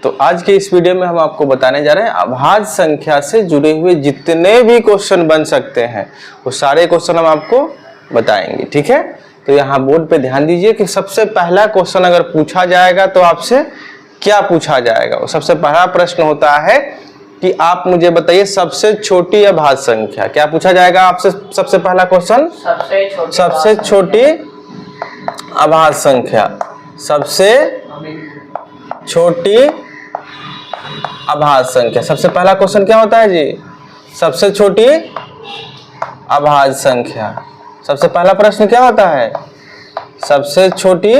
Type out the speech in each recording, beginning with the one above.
तो आज के इस वीडियो में हम आपको बताने जा रहे हैं अभाज्य संख्या से जुड़े हुए जितने भी क्वेश्चन बन सकते हैं वो सारे क्वेश्चन हम आपको बताएंगे। ठीक है, तो यहाँ बोर्ड पे ध्यान दीजिए कि सबसे पहला क्वेश्चन अगर पूछा जाएगा तो आपसे क्या पूछा जाएगा। सबसे पहला प्रश्न होता है कि आप मुझे बताइए सबसे छोटी अभाज्य संख्या। क्या पूछा जाएगा आपसे? सबसे पहला क्वेश्चन सबसे छोटी अभाज्य संख्या। सबसे छोटी अभाज्य संख्या, सबसे पहला क्वेश्चन क्या होता है जी? सबसे छोटी अभाज्य संख्या। सबसे पहला प्रश्न क्या होता है? सबसे छोटी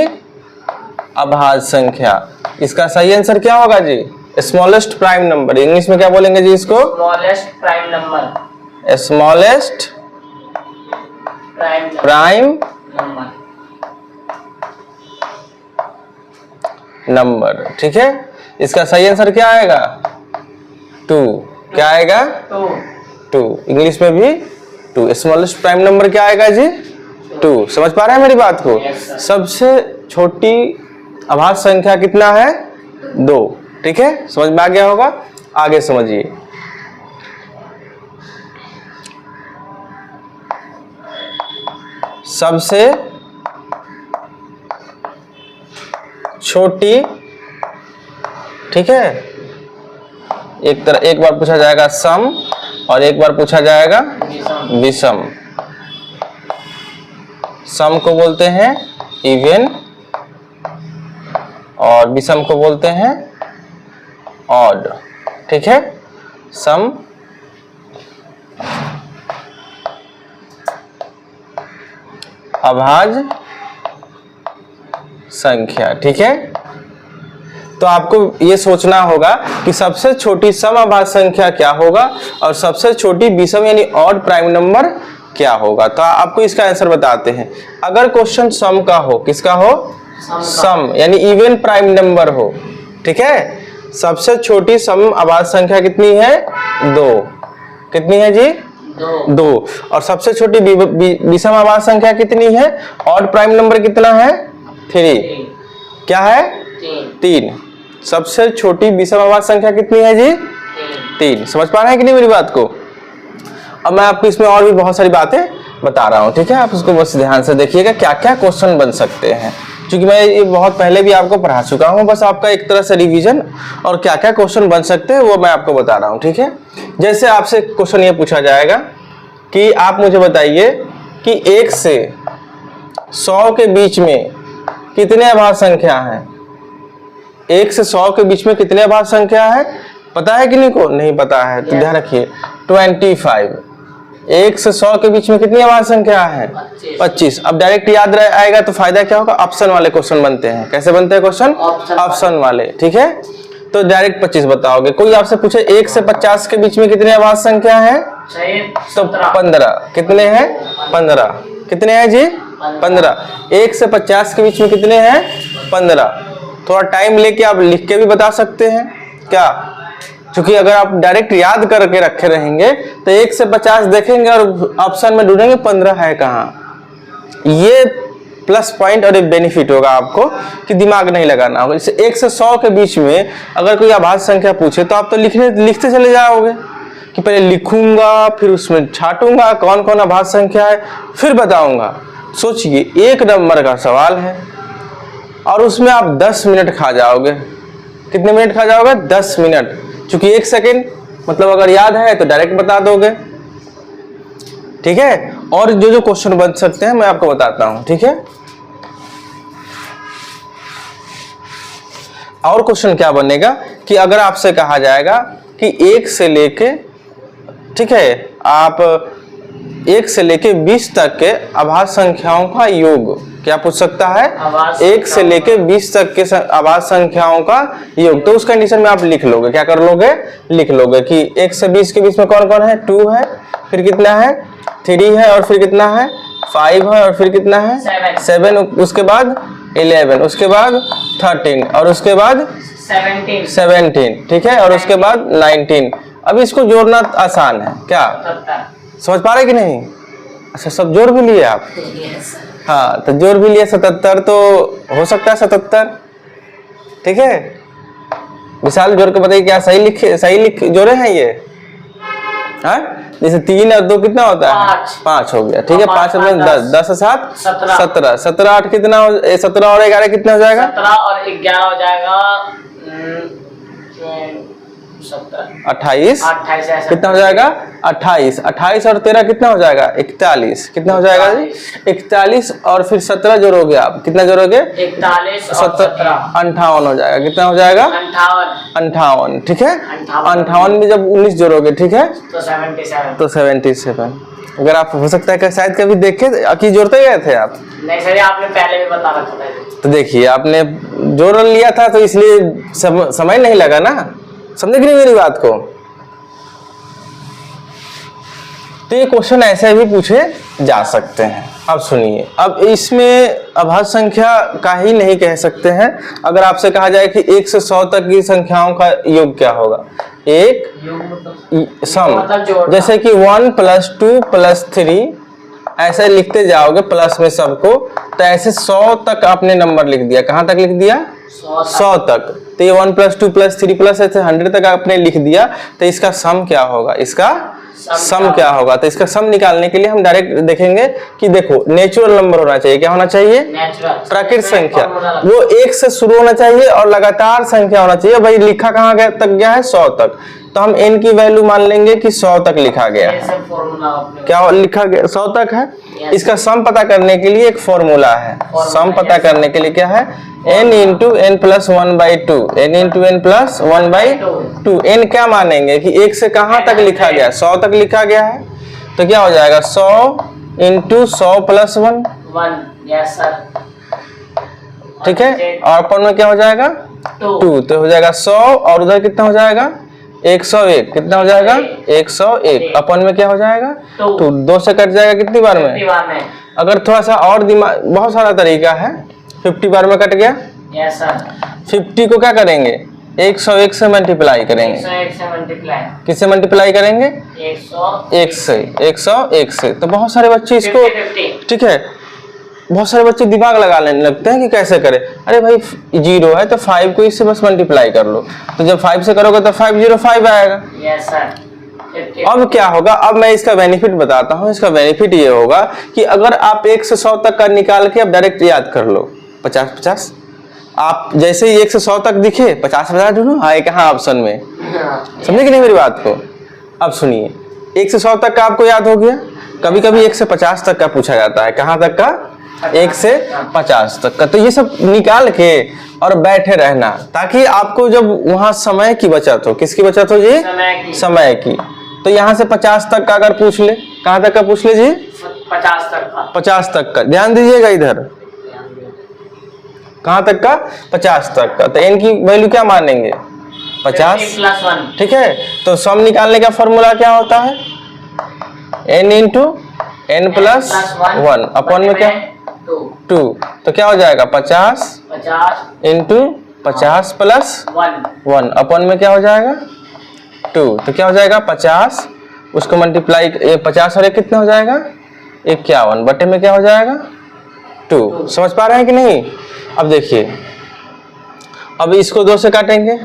अभाज्य संख्या। इसका सही आंसर क्या होगा जी? Smallest prime number. इंग्लिश में क्या बोलेंगे जी इसको? Smallest prime number. Smallest prime number. ठीक है, इसका सही आंसर क्या आएगा? 2। क्या आएगा? 2। इंग्लिश में भी 2। स्मॉलेस्ट प्राइम नंबर क्या आएगा जी? 2। समझ पा रहे हैं मेरी बात को? सबसे छोटी अभाज्य संख्या कितना है? 2। ठीक है, समझ में आ गया होगा। आगे समझिए। सबसे छोटी, ठीक है, एक बार पूछा जाएगा सम और एक बार पूछा जाएगा विषम। सम को बोलते हैं इवन और विषम को बोलते हैं ऑड। ठीक है, सम अभाज्य संख्या। ठीक है, तो आपको ये सोचना होगा कि सबसे छोटी सम अभाज्य संख्या क्या होगा और सबसे छोटी विषम यानी ऑड प्राइम नंबर क्या होगा। तो आपको इसका आंसर बताते हैं। अगर क्वेश्चन सम का हो, किसका हो? सम यानी इवन प्राइम नंबर हो। ठीक है, सबसे छोटी सम अभाज्य संख्या कितनी है? 2। कितनी है जी? 2। और सबसे छोटी विषम अभाज्य संख्या कितनी है? ऑड प्राइम नंबर कितना है? 3। क्या है? 3। सबसे छोटी विषम अभाज्य संख्या कितनी है जी? 3। समझ पा रहे हैं कि नहीं मेरी बात को? अब मैं आपको इसमें और भी बहुत सारी बातें बता रहा हूँ। ठीक है, आप उसको बस ध्यान से देखिएगा क्या क्या क्वेश्चन बन सकते हैं, क्योंकि मैं ये बहुत पहले भी आपको पढ़ा चुका हूँ। बस आपका एक तरह से रिवीजन और क्या क्या क्वेश्चन बन सकते हैं वो मैं आपको बता रहा हूँ। ठीक है, जैसे आपसे क्वेश्चन ये पूछा जाएगा कि आप मुझे बताइए कि 1 से 100 के बीच में कितने अभाज्य संख्या हैं? 1 से 100 के बीच में कितने अभाज्य संख्या है? पता है कि नहीं को? नहीं पता है तो ध्यान रखिए 25। 1 से 100 के बीच में कितनी अभाज्य संख्या है? 25। अब डायरेक्ट याद आएगा तो फायदा क्या होगा? ऑप्शन वाले क्वेश्चन बनते हैं। कैसे बनते हैं क्वेश्चन? ऑप्शन वाले। ठीक है, तो डायरेक्ट 25 बताओगे। कोई आपसे पूछे 1 से 50 के बीच में कितने अभाज्य संख्या है? तो 15। कितने हैं? 15। कितने हैं जी? 15। 1 से 50 के बीच में कितने हैं? 15। थोड़ा टाइम लेके आप लिख के भी बता सकते हैं क्या, क्योंकि अगर आप डायरेक्ट याद करके रखे रहेंगे तो 1 से 50 देखेंगे और ऑप्शन में ढूंढेंगे 15 है कहाँ। ये प्लस पॉइंट और एक बेनिफिट होगा आपको कि दिमाग नहीं लगाना होगा। जैसे 1 से 100 के बीच में अगर कोई अभाज्य संख्या पूछे तो आप तो लिखते चले जाओगे कि पहले लिखूंगा फिर उसमें छाटूंगा कौन कौन अभाज्य संख्या है फिर बताऊंगा। सोचिए 1 नंबर का सवाल है और उसमें आप 10 मिनट खा जाओगे। कितने मिनट खा जाओगे? 10 मिनट, क्योंकि 1 सेकेंड मतलब अगर याद है तो डायरेक्ट बता दोगे। ठीक है, और जो क्वेश्चन बन सकते हैं मैं आपको बताता हूं। ठीक है, और क्वेश्चन क्या बनेगा कि अगर आपसे कहा जाएगा कि 1 से लेके, ठीक है, आप 1 से लेके 20 तक के अभाज्य संख्याओं का योग क्या पूछ सकता है? 1 से लेके 20 तक के अभाज्य संख्याओं का योग। तो उस कंडीशन में आप लिख लोगे, क्या कर लोगे? लिख लोगे कि 1 से 20 के बीच में कौन कौन है? 2 है, फिर कितना है? 3 है, और फिर कितना है? 5 है, और फिर कितना है? 7, उसके बाद 11, उसके बाद 13 और उसके बाद 17। ठीक है, और उसके बाद 19। अब इसको जोड़ना आसान है क्या? समझ पा रहे कि नहीं? अच्छा, सब जोड़ भी लिए आप? हाँ, तो जोड़ भी लिए 77, तो हो सकता है 77। ठीक है, विशाल जोड़ के बताइए, क्या सही लिख जोड़े हैं ये? हाँ, जैसे 3 और 2 कितना होता है? 5 हो गया। ठीक है, 5 और 10, 10 और 7 17, 17 8 कितना 17 और 11 कितना हो जाएगा? 17 और 11 हो जाएगा 28। 28 कितना हो जाएगा? 28। 28 और 13 कितना हो जाएगा? 41। कितना हो जाएगा जी? 41 और फिर 17 जोड़ोगे आप, कितना जोड़ोगे? 41 और 17 58 हो जाएगा। कितना हो जाएगा? 58। ठीक है, 58 में जब 19 जोड़ोगे, ठीक है, तो 77। अगर आप हो सकता है कि शायद कभी देखे कि जोड़ते गए थे आप? नहीं सर, आपने पहले भी बता रखा था। तो देखिए, आपने जोड़ लिया था तो इसलिए समय नहीं लगा ना, समझे कि नहीं मेरी बात को? तो ये क्वेश्चन ऐसे भी पूछे जा सकते हैं। अब सुनिए, अब इसमें अभाज्य संख्या का ही नहीं कह सकते हैं। अगर आपसे कहा जाए कि 1 से 100 तक की संख्याओं का योग क्या होगा? एक सम, जैसे कि 1 + 2 + 3 ऐसे लिखते जाओगे प्लस में सबको, तो ऐसे 100 तक आपने नंबर लिख दिया। कहाँ तक लिख दिया? 100 तक। तो ये 1 + 2 + 3 + ऐसे 100 तक आपने लिख दिया। तो इसका सम क्या होगा? इसका सम क्या होगा? तो इसका सम निकालने के लिए हम डायरेक्ट देखेंगे कि देखो, नेचुरल नंबर होना चाहिए। क्या होना चाहिए? प्राकृतिक संख्या। वो 1 से शुरू होना चाहिए और लगातार संख्या होना चाहिए। भाई लिखा कहाँ तक गया है? 100 तक। तो हम n की वैल्यू मान लेंगे कि 100 तक लिखा गया है। क्या लिखा गया? 100 तक है। इसका सम पता करने के लिए एक फॉर्मूला है। सम पता करने के लिए क्या है? n × n + 1/2। n × n + 1/2। n क्या मानेंगे कि 1 से कहाँ तक लिखा गया? 100 तक लिखा गया है। तो क्या हो जाएगा? 100 × 100 + 1। Yes sir. ठीक है, और अपन में क्या हो जाएगा? 2। तो हो जाएगा 100 और उधर कितना हो जाएगा? 101। कितना हो जाएगा? 101। अपन में क्या हो जाएगा? 2। 2 से कट जाएगा कितनी बार में? अगर थोड़ा सा और दिमाग, बहुत सारा तरीका है। 50 बार में कट गया। Yes sir. 50 को क्या करेंगे? 101 से मल्टीप्लाई करेंगे। 101 से मल्टीप्लाई। किससे मल्टीप्लाई करेंगे? 101 से। तो बहुत सारे बच्चे इसको, ठीक है, बहुत सारे बच्चे दिमाग लगा लेने लगते हैं कि कैसे करें। अरे भाई 0 है तो 5 को इससे बस मल्टीप्लाई कर लो। तो जब 5 से करोगे तो 505 आएगा। Yes sir. अब क्या होगा? अब मैं इसका बेनिफिट बताता हूँ। इसका बेनिफिट ये होगा कि अगर आप 1 से 100 तक का निकाल के अब डायरेक्ट याद कर लो, 50-50। आप जैसे ही 1 से 100 तक दिखे 50-50 ढूंढो, आए कहाँ ऑप्शन में? समझे कि नहीं मेरी बात को? अब सुनिए, 1 से 100 तक का आपको याद हो गया। कभी कभी 1 से 50 तक का पूछा जाता है। कहाँ तक का? 1 से 50 तक का। तो ये सब निकाल के और बैठे रहना, ताकि आपको जब वहां समय की बचत हो। किसकी बचत हो जी? समय की। तो यहाँ से 50 तक का अगर पूछ ले, कहाँ तक का पूछ ले जी? 50 तक का। 50 तक का। ध्यान दीजिएगा इधर, कहाँ तक का? 50 तक का। तो n की वैल्यू क्या मानेंगे? 50 + 1। ठीक है, तो सम निकालने का फॉर्मूला क्या होता है? n × n + 1 अपन में क्या? 2। तो क्या हो जाएगा? 50 × 50 + 1 अपन में क्या हो जाएगा? 2। तो क्या हो जाएगा? 50, उसको मल्टीप्लाई, 50 और 1 कितना हो जाएगा? 51 बटे में क्या हो जाएगा? 2। समझ पा रहे हैं कि नहीं? अब देखिए, अब इसको 2 से काटेंगे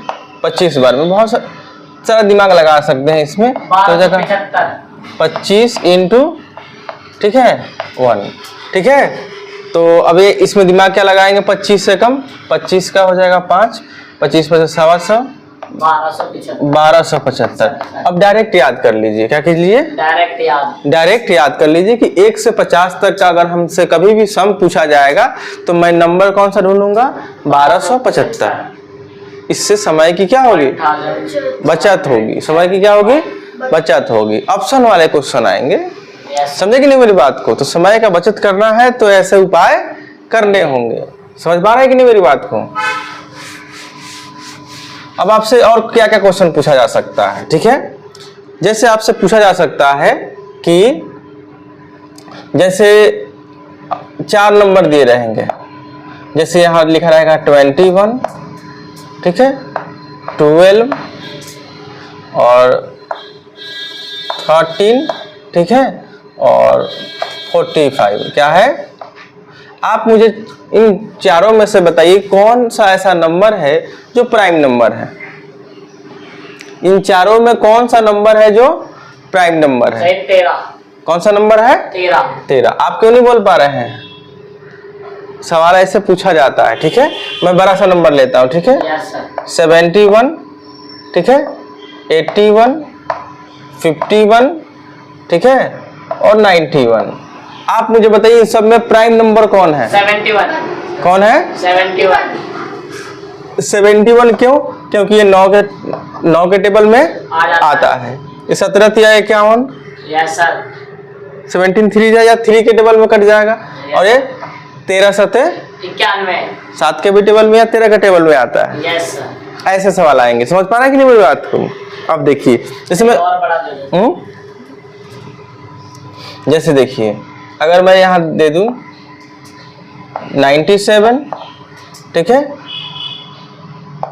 25 बार में। बहुत सारा दिमाग लगा सकते हैं इसमें। तो जगह 25 × ठीक है 1। ठीक है, तो अब ये इसमें दिमाग क्या लगाएंगे? 25 से कम, 25 का हो जाएगा 5, 25 में से 125, 1275। अब डायरेक्ट याद कर लीजिए। क्या कीजिए? डायरेक्ट याद कर लीजिए कि 1 से 50 तक का अगर हमसे कभी भी सम पूछा जाएगा तो मैं नंबर कौन सा ढूंढूंगा? 1275। इससे समय की क्या होगी? बचत होगी। समय की क्या होगी? बचत होगी। ऑप्शन वाले क्वेश्चन आएंगे। समझे कि नहीं मेरी बात को? तो समय का बचत करना है तो ऐसे उपाय करने होंगे। समझ पा रहे हैं कि नहीं मेरी बात को? अब आपसे और क्या क्या क्वेश्चन पूछा जा सकता है? ठीक है, जैसे आपसे पूछा जा सकता है कि जैसे 4 नंबर दिए रहेंगे, जैसे यहाँ लिखा रहेगा 21, ठीक है, 12 और 13, ठीक है, और 45। क्या है? आप मुझे इन चारों में से बताइए कौन सा ऐसा नंबर है जो प्राइम नंबर है। इन चारों में कौन सा नंबर है जो प्राइम नंबर है? सही 13। कौन सा नंबर है? 13। 13। आप क्यों नहीं बोल पा रहे हैं? सवाल ऐसे पूछा जाता है, ठीक है। मैं बड़ा सा नंबर लेता हूँ, ठीक है। Yes sir. 71, ठीक है, 81, 51, ठीक है, और 91। आप मुझे बताइए इन सब में प्राइम नंबर कौन है? 71। कौन है? 71 71 क्यों? क्योंकि ये 9 के टेबल में आता है। ये 17 या 51, यस सर। 17 3 या 3 के टेबल में कट जाएगा। और ये 13 7 91। 7 के भी टेबल में या 13 के टेबल में आता है। Yes sir. ऐसे सवाल आएंगे, समझ पा रहे हैं कि नहीं मेरी बात को? अब देखिए जैसे मैं और बड़ा दे दो। जैसे देखिए अगर मैं यहाँ दे दूं 97, ठीक है,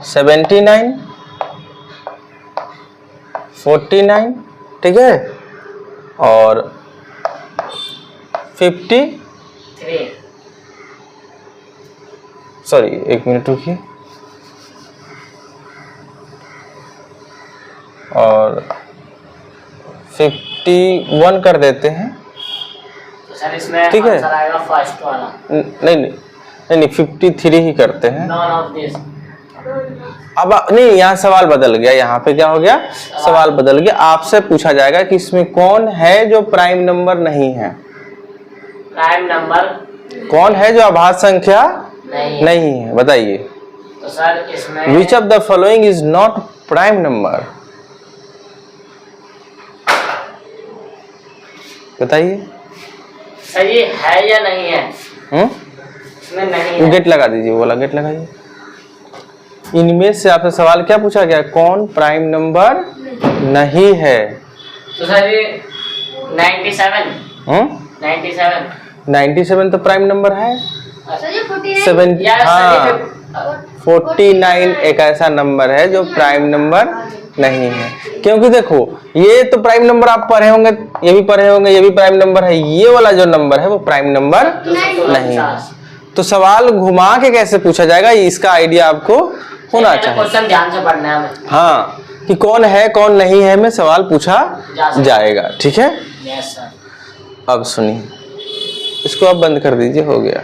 79, 49, ठीक है, और 50, 3। सॉरी एक मिनट रुकिए, और 51 कर देते हैं, तो सर इसमें ठीक है। आंसर आएगा फर्स्ट वाला। नहीं 53 ही करते हैं। None of this. अब नहीं, यहाँ सवाल बदल गया। यहाँ पे क्या हो गया? सवाल बदल गया। आपसे पूछा जाएगा कि इसमें कौन है जो प्राइम नंबर नहीं है? प्राइम नंबर कौन है जो अभाज्य संख्या नहीं। नहीं है? बताइए। तो सर इसमें which of the following is not prime number? बताइए। सर ये है या नहीं है? इसमें नहीं है। गेट लगा दीजिए, बोला गेट लगाइए। इनमें से आपसे सवाल क्या पूछा गया? कौन प्राइम नंबर नहीं है? तो सर ये 97। 97 तो प्राइम नंबर है। सर ये 49 7 यार हाँ, सर 49 एक ऐसा नंबर है जो प्राइम नंबर नहीं है। क्योंकि देखो ये तो प्राइम नंबर आप पढ़े होंगे, ये भी पढ़े होंगे, ये भी प्राइम नंबर है। ये वाला जो नंबर है वो प्राइम नंबर नहीं है। तो सवाल घुमा के कैसे पूछा जाएगा, इसका आइडिया आपको होना चाहिए। क्वेश्चन ध्यान से पढ़ना है हमें। हाँ, कि कौन है कौन नहीं है में सवाल पूछा जाएगा, ठीक है। Yes sir. अब सुनिए, इसको आप बंद कर दीजिए, हो गया।